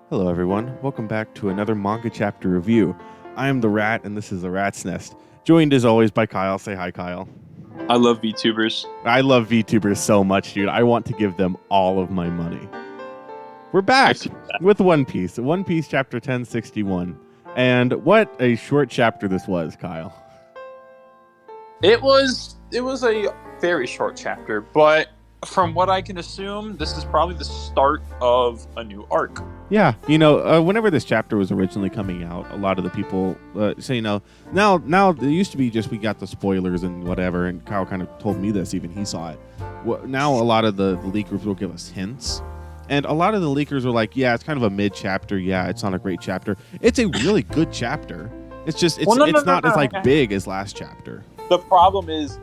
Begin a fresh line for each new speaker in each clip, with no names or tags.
Hello everyone, welcome back to another manga chapter review. I am the Rat and this is the Rat's Nest. Joined as always by Kyle. Say hi, Kyle.
I love VTubers.
I love VTubers so much, dude. I want to give them all of my money. We're back with One Piece. One Piece chapter 1061. And what a short chapter this was, Kyle.
It was a very short chapter, but from what I can assume, this is probably the start of a new arc.
Yeah, whenever this chapter was originally coming out, a lot of the people say, now it used to be just we got the spoilers and whatever, and Kyle kind of told me this, even he saw it. Now a lot of the leakers will give us hints, and a lot of the leakers are like, yeah, it's kind of a mid chapter, yeah, it's not a great chapter. It's a really good chapter. It's just it's not as big as last chapter.
The problem is,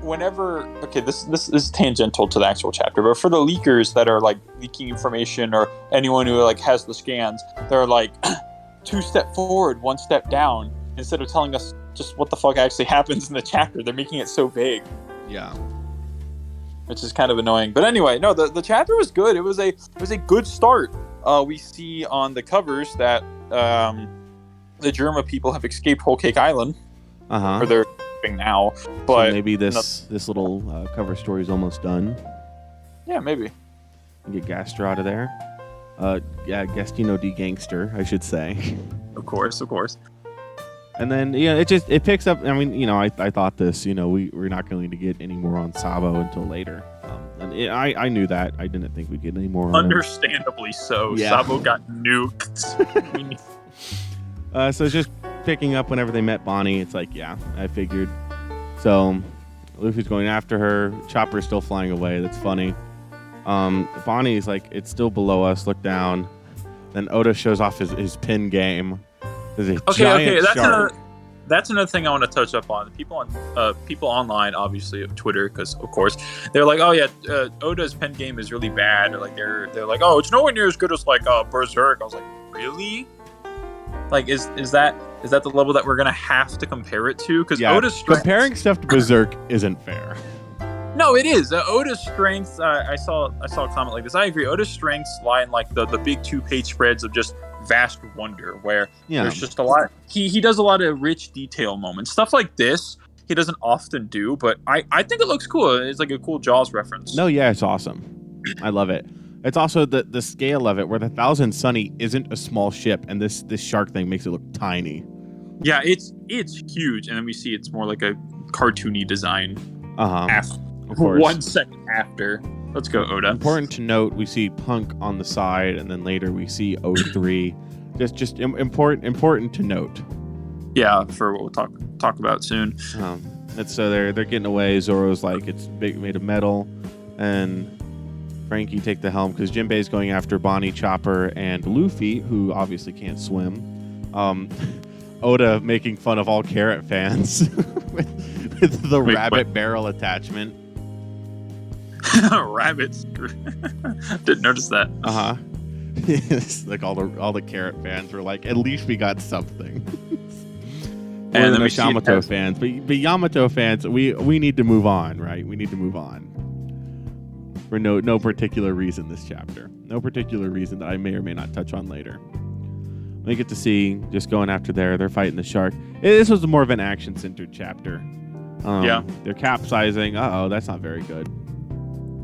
this is tangential to the actual chapter, but for the leakers that are like leaking information, or anyone who like has the scans, they're like 2 step forward, 1 step down, instead of telling us just what the fuck actually happens in the chapter. They're making it so vague.
Yeah.
Which is kind of annoying. But anyway, no, the chapter was good. It was a good start. We see on the covers that the Germa people have escaped Whole Cake Island. Or they're now, but
so maybe this little cover story is almost done.
Yeah, maybe.
Get Gaster out of there. Gastino D Gangster, I should say.
Of course.
And then it picks up. I mean, I thought this. We're not going to get any more on Sabo until later. I knew that. I didn't think we'd get any more.
Understandably so. Yeah. Sabo got nuked.
So it's just picking up whenever they met Bonnie. It's like, yeah, I figured. So Luffy's going after her. Chopper's still flying away. That's funny. Bonnie's like, it's still below us. Look down. Then Oda shows off his pin game. There's a giant shark.
That's another thing I want to touch up on. People online, obviously, Twitter, because of course they're like, oh yeah, Oda's pen game is really bad. Or like they're like, oh, it's nowhere near as good as like Berserk. I was like, really? Like, is that the level that we're gonna have to compare it to? Because Oda's strength,
comparing stuff to Berserk isn't fair.
No, it is. Oda's strengths. I saw a comment like this. I agree. Oda's strengths lie in like the big 2-page spreads of just vast wonder, where there's just a lot. He does a lot of rich detail moments. Stuff like this he doesn't often do, but I think it looks cool. It's like a cool Jaws reference.
No, yeah, it's awesome. I love it. It's also the scale of it, where the Thousand Sunny isn't a small ship, and this shark thing makes it look tiny.
Yeah, it's huge, and then we see it's more like a cartoony design.
Of course.
1 second after. Let's go, Oda.
Important to note, we see Punk on the side, and then later we see O3. just important to note.
Yeah, for what we'll talk about soon.
So they're getting away. Zoro's like, it's big, made of metal, and Frankie take the helm because Jinbei's going after Bonnie, Chopper, and Luffy, who obviously can't swim. Oda making fun of all Carrot fans with the rabbit barrel attachment.
Rabbits. Didn't notice that.
Like all the Carrot fans were like, at least we got something.
And then
the Yamato fans, but Yamato fans, we need to move on, right? We need to move on. For no particular reason this chapter. No particular reason that I may or may not touch on later. We get to see just going after they're fighting the shark. This was more of an action-centered chapter. They're capsizing. That's not very good.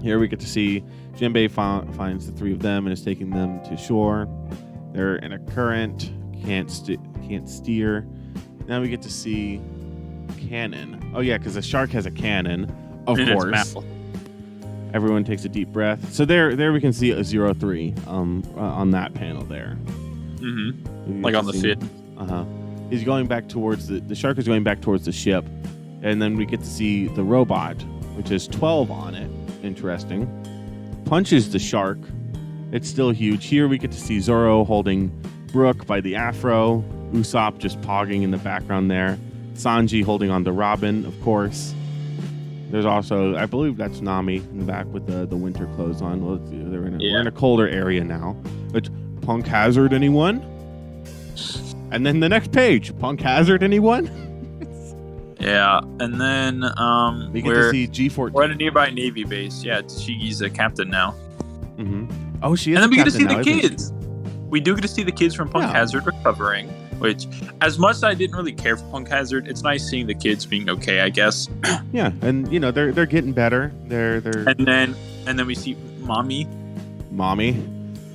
Here we get to see Jinbei finds the 3 of them and is taking them to shore. They're in a current, can't steer. Now we get to see cannon. Oh yeah, because the shark has a cannon, of course. Everyone takes a deep breath. So there we can see a 03 on that panel there.
Mm-hmm. Like on the fit.
He's going back towards the shark is going back towards the ship, and then we get to see the robot, which has 12 on it. Interesting. Punches the shark. It's still huge. Here we get to see Zoro holding Brook by the afro. Usopp just pogging in the background there. Sanji holding on to Robin, of course. There's also, I believe that's Nami in the back with the winter clothes on. Well, we're in a colder area now. But Punk Hazard, anyone? And then the next page, Punk Hazard, anyone?
Yeah, and then
We get to see G14.
we're at a nearby Navy base. Yeah, Tashigi's a captain now.
Mm-hmm. Oh, she is.
And then we get to see
now,
the kids. We do get to see the kids from Punk Hazard recovering. Which, as much as I didn't really care for Punk Hazard, it's nice seeing the kids being okay, I guess.
Yeah, and they're getting better. They're.
And then we see Mommy.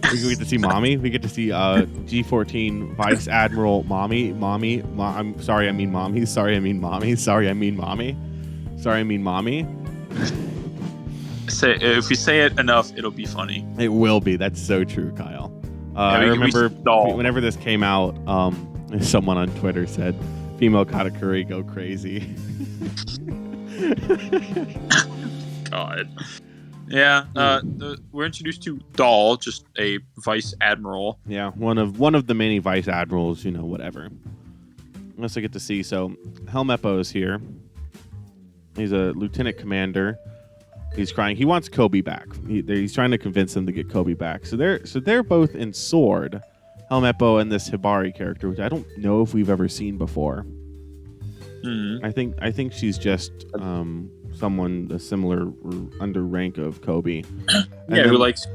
We get to see Mommy. We get to see G14 Vice Admiral Mommy. I'm sorry, I mean Mommy. Sorry, I mean Mommy. Sorry, I mean Mommy. Sorry, I mean Mommy.
If we say it enough, it'll be funny.
It will be. That's so true, Kyle. I remember whenever this came out, someone on Twitter said, "Female Katakuri go crazy."
God. Yeah, we're introduced to Doll, just a vice admiral.
Yeah, one of the many vice admirals, whatever. Unless I get to see. So Helmeppo is here. He's a lieutenant commander. He's crying. He wants Kobe back. He's trying to convince him to get Kobe back. So they're both in Sword, Helmeppo and this Hibari character, which I don't know if we've ever seen before.
Mm-hmm.
I think she's just someone a similar under rank of Kobe.
Who likes.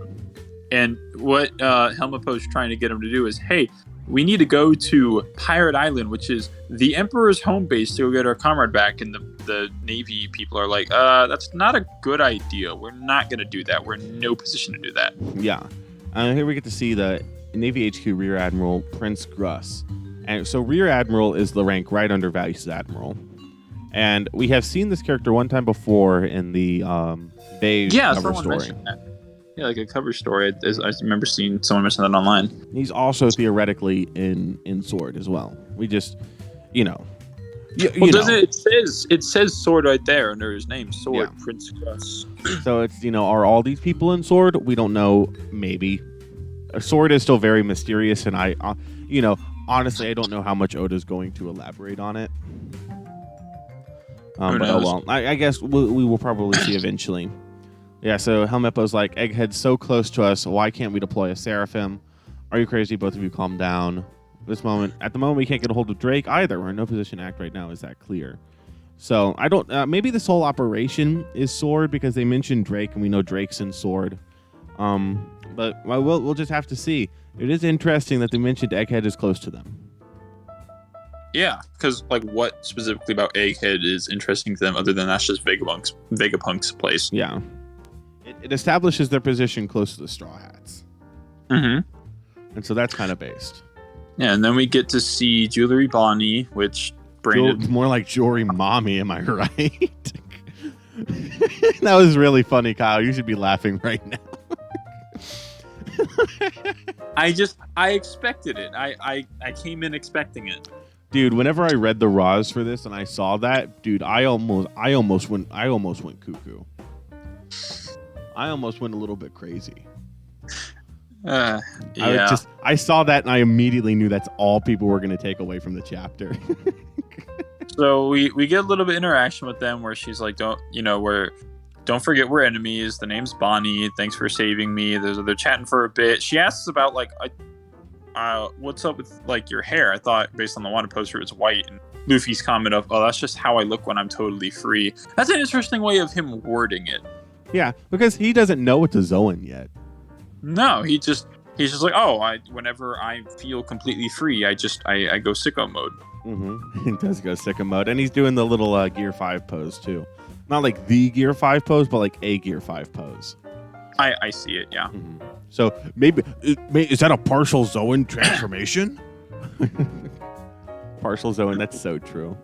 And what Helmeppo is trying to get him to do is, hey, we need to go to Pirate Island, which is the Emperor's home base, to go get our comrade back. And the Navy people are like, that's not a good idea. We're not going to do that. We're in no position to do that.
Yeah. Here we get to see the Navy HQ Rear Admiral Prince Gruss. And so Rear Admiral is the rank right under Vice Admiral. And we have seen this character one time before in the Beige cover story.
That. Yeah, like a cover story. I remember seeing someone mention that online.
He's also theoretically in Sword as well. We just,
it says Sword right there under his name, Sword, yeah. Prince Gruss.
So it's, are all these people in Sword? We don't know. Maybe. Sword is still very mysterious, and I, honestly, I don't know how much Oda's going to elaborate on it. But I guess we will probably see eventually. Yeah, so Helmeppo's like, Egghead's so close to us, why can't we deploy a Seraphim? Are you crazy? Both of you calm down. At the moment, we can't get a hold of Drake either. We're in no position to act right now. Is that clear? So I don't, maybe this whole operation is Sword because they mentioned Drake and we know Drake's in Sword. But we'll just have to see. It is interesting that they mentioned Egghead is close to them.
Yeah, because what specifically about Egghead is interesting to them other than that's just Vegapunk's place?
Yeah. It establishes their position close to the Strawhats.
Mm-hmm.
And so that's kind of based.
Yeah, and then we get to see Jewelry Bonnie, which Brandon...
More like Jewelry Mommy, am I right? That was really funny, Kyle. You should be laughing right now.
I expected it. I came in expecting it.
Dude, whenever I read the raws for this and I saw that, dude, I almost went cuckoo. I almost went a little bit crazy.
Yeah.
I saw that and I immediately knew that's all people were going to take away from the chapter.
So we get a little bit of interaction with them where she's like, don't forget we're enemies. The name's Bonnie. Thanks for saving me. They're chatting for a bit. She asks about what's up with your hair? I thought based on the wanted poster it's white, and Luffy's comment of, oh, that's just how I look when I'm totally free. That's an interesting way of him wording it.
Yeah, because he doesn't know it's a Zoan yet.
No, he's just like, oh, whenever I feel completely free, I go sicko mode.
Mm-hmm. He does go sicko mode, and he's doing the little Gear 5 pose too. Not like the Gear 5 pose, but like a Gear 5 pose.
I see it, yeah.
Mm-hmm. So maybe is that a partial Zoan transformation? Partial Zoan, that's so true.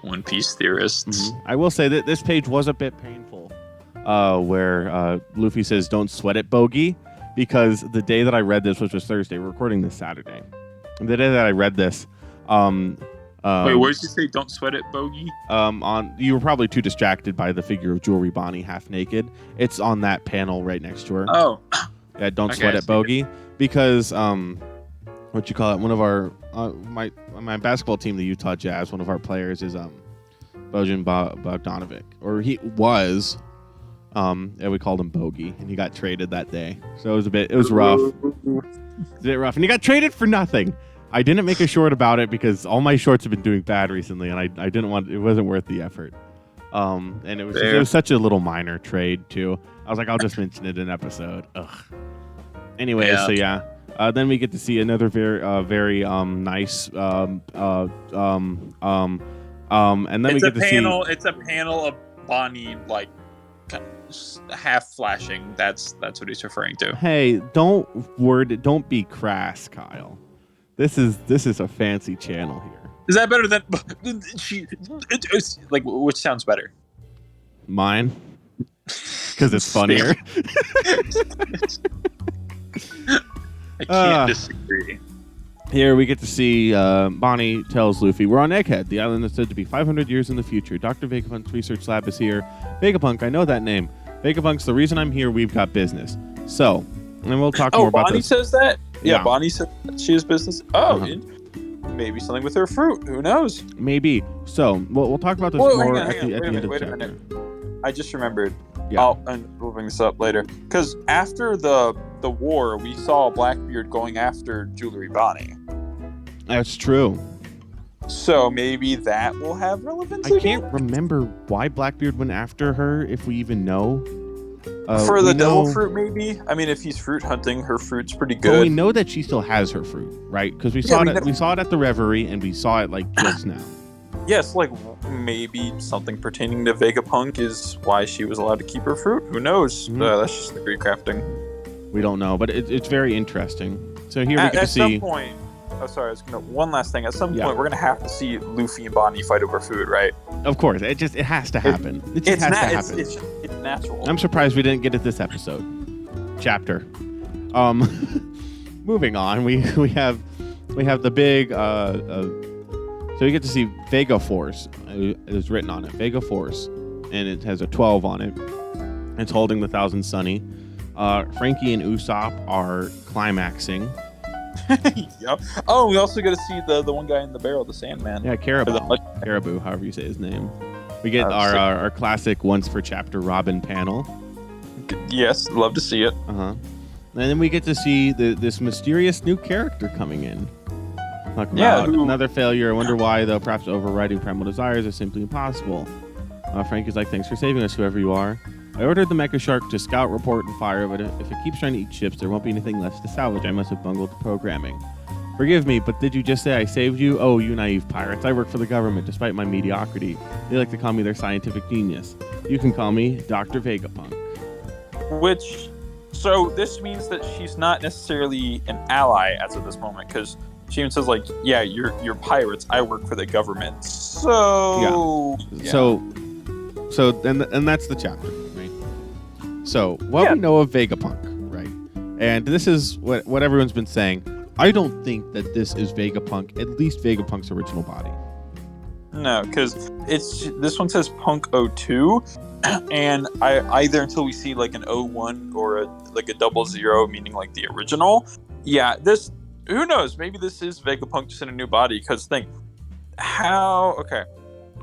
One Piece theorists.
Mm-hmm. I will say that this page was a bit painful, where Luffy says, "Don't sweat it, Bogey," because the day that I read this, which was Thursday, we're recording this Saturday. And the day that I read this,
wait, where did you say "Don't sweat it, Bogey"?
You were probably too distracted by the figure of Jewelry Bonnie half naked. It's on that panel right next to her.
Oh,
yeah, don't sweat it, Bogey, because what you call it? One of our my basketball team, the Utah Jazz, one of our players is Bojan Bogdanovic, or he was. And we called him Bogey, and he got traded that day. So it was rough. It's a bit rough, and he got traded for nothing. I didn't make a short about it because all my shorts have been doing bad recently, and I didn't want. It wasn't worth the effort. And it was such a little minor trade too. I was like, I'll just mention it in an episode. Ugh. Anyway, so yeah. Then we get to see another very nice and then we get to see
it's a panel of Bonnie like kind of half flashing. That's what he's referring to.
Hey, don't be crass, Kyle. This is a fancy channel here.
Is that better than like which sounds better?
Mine, because it's funnier.
I can't disagree.
Here we get to see Bonnie tells Luffy, we're on Egghead. The island is said to be 500 years in the future. Dr. Vegapunk's research lab is here. Vegapunk, I know that name. Vegapunk's the reason I'm here. We've got business. So, and we'll talk more about
Bonnie
this.
says that?
Yeah,
Bonnie said she has business. Oh, maybe something with her fruit. Who knows?
Maybe. So, we'll talk about this more at the end of the chapter.
Wait a minute. I just remembered.
Yeah.
We'll bring this up later. Because after the war, we saw Blackbeard going after Jewelry Bonnie.
That's true.
So maybe that will have relevance.
I can't remember why Blackbeard went after her, if we even know.
For the devil fruit, maybe. I mean, if he's fruit hunting, her fruit's pretty good.
Well, we know that she still has her fruit, right? Because we saw it at the Reverie, and we saw it like just now.
Yes, like maybe something pertaining to Vegapunk is why she was allowed to keep her fruit. Who knows?
Mm-hmm.
That's just the great crafting.
We don't know, but it's very interesting. So here we get to see.
At some point, one last thing. At some point, we're gonna have to see Luffy and Bonnie fight over food, right?
Of course, it has to happen. It has to happen.
It's natural.
I'm surprised we didn't get it this episode. Chapter. Moving on, we have the big. So we get to see Vega Force. It is written on it, Vega Force, and it has a 12 on it. It's holding the Thousand Sunny. Frankie and Usopp are climaxing.
Yep. Oh, we also get to see the one guy in the barrel, the Sandman.
Yeah, Caribou, however you say his name. We get our classic once per chapter Robin panel.
Yes, love to see it.
And then we get to see this mysterious new character coming in. Talk about another failure. I wonder why, though. Perhaps overriding primal desires is simply impossible. Frankie's like, thanks for saving us, whoever you are. I ordered the Mecha Shark to scout, report, and fire, but if it keeps trying to eat ships, there won't be anything left to salvage. I must have bungled the programming. Forgive me, but did you just say I saved you? Oh, you naive pirates. I work for the government, despite my mediocrity. They like to call me their scientific genius. You can call me Dr. Vegapunk.
So this means that she's not necessarily an ally as of this moment, because she even says, like, yeah, you're pirates. I work for the government. So... Yeah.
So and that's the chapter, right? So, what we know of Vegapunk, right? And this is what everyone's been saying. I don't think that this is Vegapunk, at least Vegapunk's original body.
No, because this one says Punk 02, and either until we see like an 01 or a 00, meaning like the original. Yeah, this... Who knows? Maybe this is Vegapunk just in a new body. Because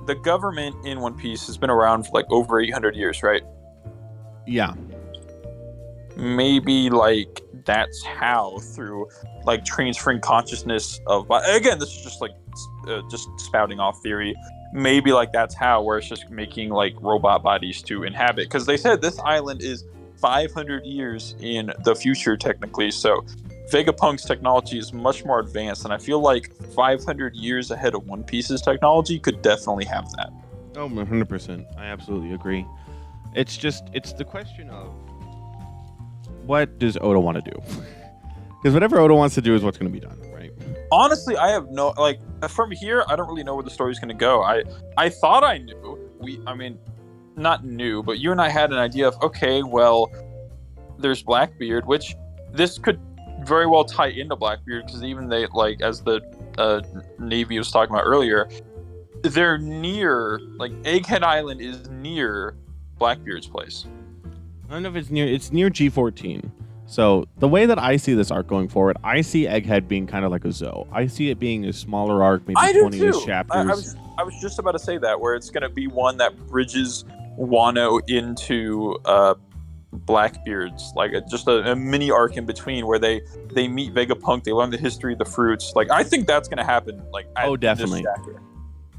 the government in One Piece has been around for like over 800 years, right?
Yeah.
Maybe like that's how, through like transferring consciousness of... Again, this is just like just spouting off theory. Maybe like that's how, where it's just making like robot bodies to inhabit. Because they said this island is 500 years in the future, technically. So Vegapunk's technology is much more advanced, and I feel like 500 years ahead of One Piece's technology could definitely have that.
Oh, 100%. I absolutely agree. It's the question of what does Oda want to do? Because whatever Oda wants to do is what's going to be done, right?
Honestly, I have no... Like, from here, I don't really know where the story's going to go. I thought I knew. Not knew, but you and I had an idea of, okay, well, there's Blackbeard, which this could very well tie into Blackbeard, because even they, like, as the Navy was talking about earlier, they're near, like, Egghead Island is near Blackbeard's place.
I don't know if it's near G14. So the way that I see this arc going forward, I see Egghead being kind of like a Zoe. I see it being a smaller arc, maybe 20-ish chapters.
I was just about to say that, where it's going to be one that bridges Wano into Blackbeards, like just a mini arc in between where they meet Vegapunk, they learn the history of the fruits. Like I think that's gonna happen. Like
Definitely.
In this chapter.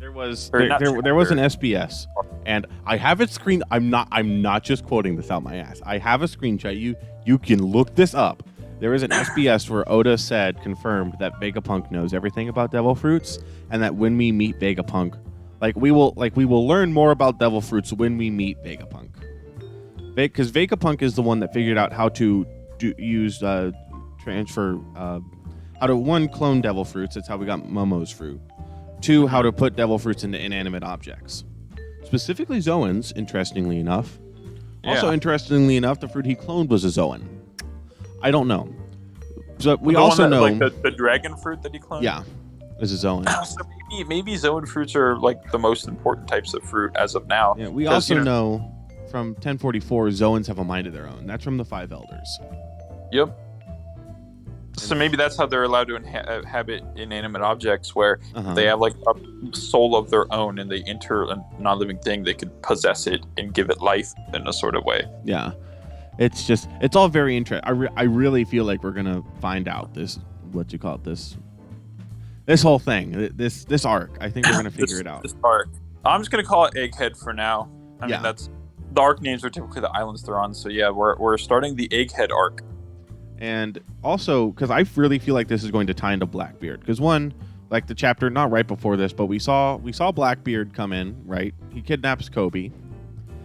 There was
There
was an SBS, and I have it screen. I'm not just quoting this out my ass. I have a screenshot. You can look this up. There is an SBS where Oda confirmed that Vegapunk knows everything about devil fruits, and that when we meet Vegapunk, we will learn more about devil fruits when we meet Vegapunk. Because Vegapunk is the one that figured out how to how to one clone devil fruits. That's how we got Momo's fruit. 2, how to put devil fruits into inanimate objects, specifically Zoans. Interestingly enough, interestingly enough, the fruit he cloned was a Zoan. I don't know. So we also know
the dragon fruit that he cloned.
Yeah, is a Zoan.
So maybe Zoan fruits are like the most important types of fruit as of now.
Yeah, we also know from 1044 Zoans have a mind of their own. That's from the 5 elders.
Yep. So maybe that's how they're allowed to inhabit inanimate objects, where they have like a soul of their own, and they enter a non-living thing. They could possess it and give it life in a sort of way.
Yeah, it's all very interesting. I really feel like we're gonna find out this whole thing, this arc. I think we're gonna figure it out.
This arc. I'm just gonna call it Egghead for now. I mean, that's the arc names are typically the islands they're on. So yeah, we're starting the Egghead arc.
And also, because I really feel like this is going to tie into Blackbeard. Because one, like the chapter, not right before this, but we saw Blackbeard come in, right? He kidnaps Kobe.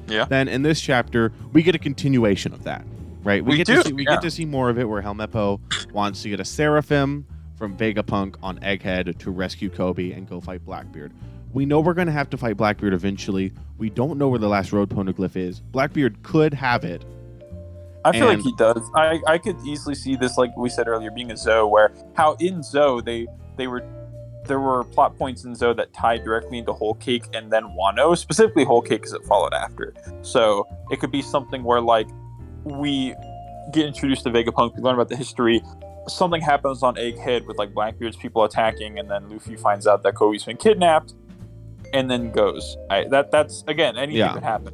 Yeah.
Then in this chapter, we get a continuation of that, right? We get to see more of it, where Helmeppo wants to get a Seraphim from Vegapunk on Egghead to rescue Kobe and go fight Blackbeard. We know we're going to have to fight Blackbeard eventually. We don't know where the last road poneglyph is. Blackbeard could have it.
I feel like he does. I could easily see this, like we said earlier, being a Zoe, where how in Zoe there were plot points in Zoe that tied directly into Whole Cake and then Wano, specifically Whole Cake because it followed after. So it could be something where like we get introduced to Vegapunk, we learn about the history, something happens on Egghead with like Blackbeard's people attacking, and then Luffy finds out that Kobe's been kidnapped, and then goes. That's again, anything could happen.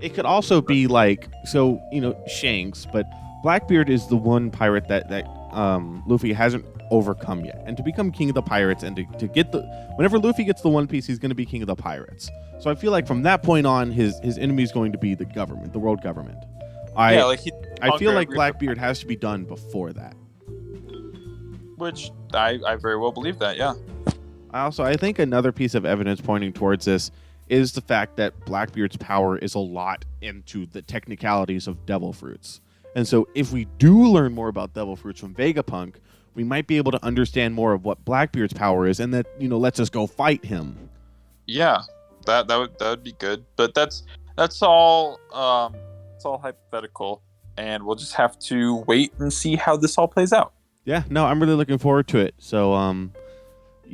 It could also be like, so, Shanks, but Blackbeard is the one pirate that Luffy hasn't overcome yet. And to become king of the pirates and to get whenever Luffy gets the One Piece, he's going to be king of the pirates. So I feel like from that point on, his enemy is going to be the government, the world government. I feel like Blackbeard has to be done before that.
Which I very well believe that, yeah.
I think another piece of evidence pointing towards this is the fact that Blackbeard's power is a lot into the technicalities of devil fruits. And so if we do learn more about devil fruits from Vegapunk, we might be able to understand more of what Blackbeard's power is, and that, lets us go fight him.
Yeah, that would be good. But that's all it's all hypothetical, and we'll just have to wait and see how this all plays out.
Yeah, no, I'm really looking forward to it. So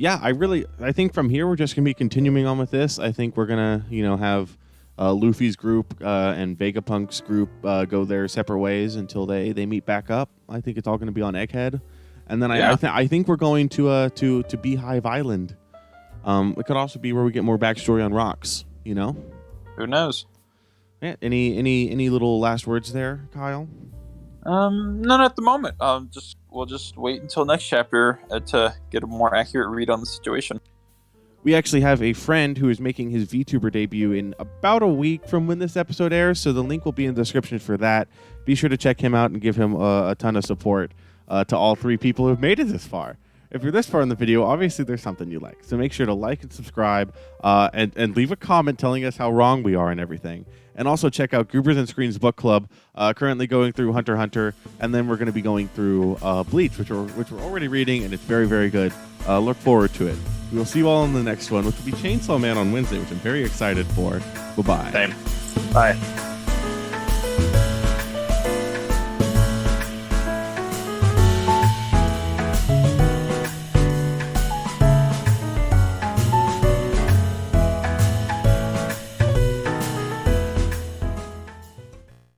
I think from here we're just gonna be continuing on with this. I think we're gonna, have Luffy's group and Vegapunk's group go their separate ways until they meet back up. I think it's all gonna be on Egghead, and then I think we're going to Beehive Island. It could also be where we get more backstory on Rocks.
Who knows?
Yeah. Any little last words there, Kyle?
None at the moment. We'll just wait until next chapter to get a more accurate read on the situation.
We actually have a friend who is making his VTuber debut in about a week from when this episode airs, so the link will be in the description for that. Be sure to check him out and give him a ton of support to all 3 people who have made it this far. If you're this far in the video, obviously there's something you like, so make sure to like and subscribe and leave a comment telling us how wrong we are and everything. And also check out Goobers and Screens Book Club, currently going through Hunter x Hunter, and then we're going to be going through Bleach, which we're already reading, and it's very, very good. Look forward to it. We will see you all in the next one, which will be Chainsaw Man on Wednesday, which I'm very excited for. Bye-bye.
Same. Bye.